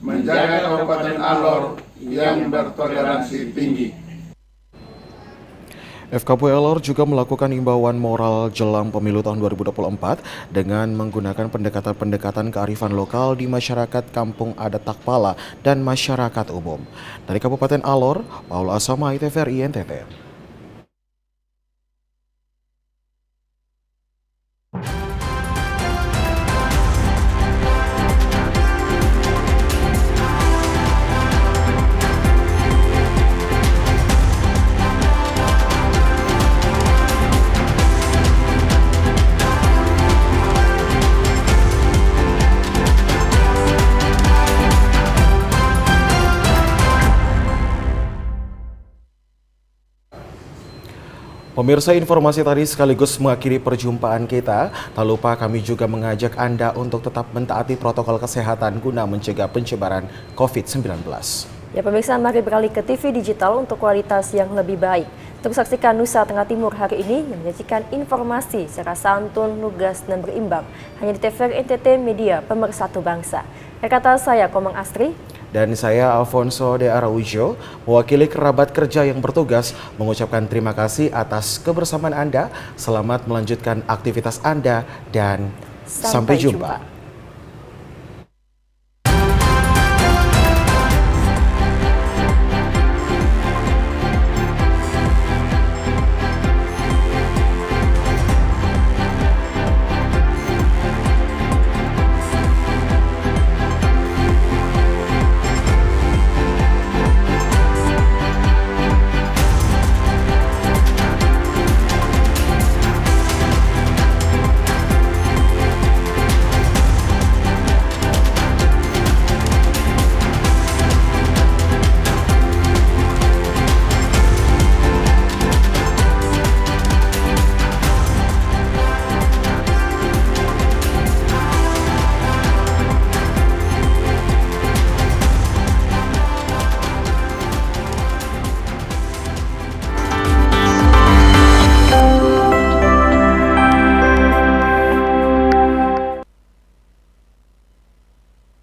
menjaga Kabupaten Alor yang bertoleransi tinggi. FKP Alor juga melakukan imbauan moral jelang pemilu tahun 2024 dengan menggunakan pendekatan-pendekatan kearifan lokal di masyarakat kampung adat Takpala dan masyarakat umum. Dari Kabupaten Alor, Paul Asama, TVRI NTT. Pemirsa, informasi tadi sekaligus mengakhiri perjumpaan kita. Tak lupa kami juga mengajak Anda untuk tetap mentaati protokol kesehatan guna mencegah penyebaran COVID-19. Ya pemirsa, mari beralih ke TV digital untuk kualitas yang lebih baik. Terus saksikan Nusa Tenggara Timur hari ini yang menyajikan informasi secara santun, lugas, dan berimbang. Hanya di TVRI NTT Media Pemersatu Bangsa. Kata saya Komang Astri. Dan saya Alfonso de Araujo, mewakili kerabat kerja yang bertugas, mengucapkan terima kasih atas kebersamaan Anda. Selamat melanjutkan aktivitas Anda dan sampai jumpa.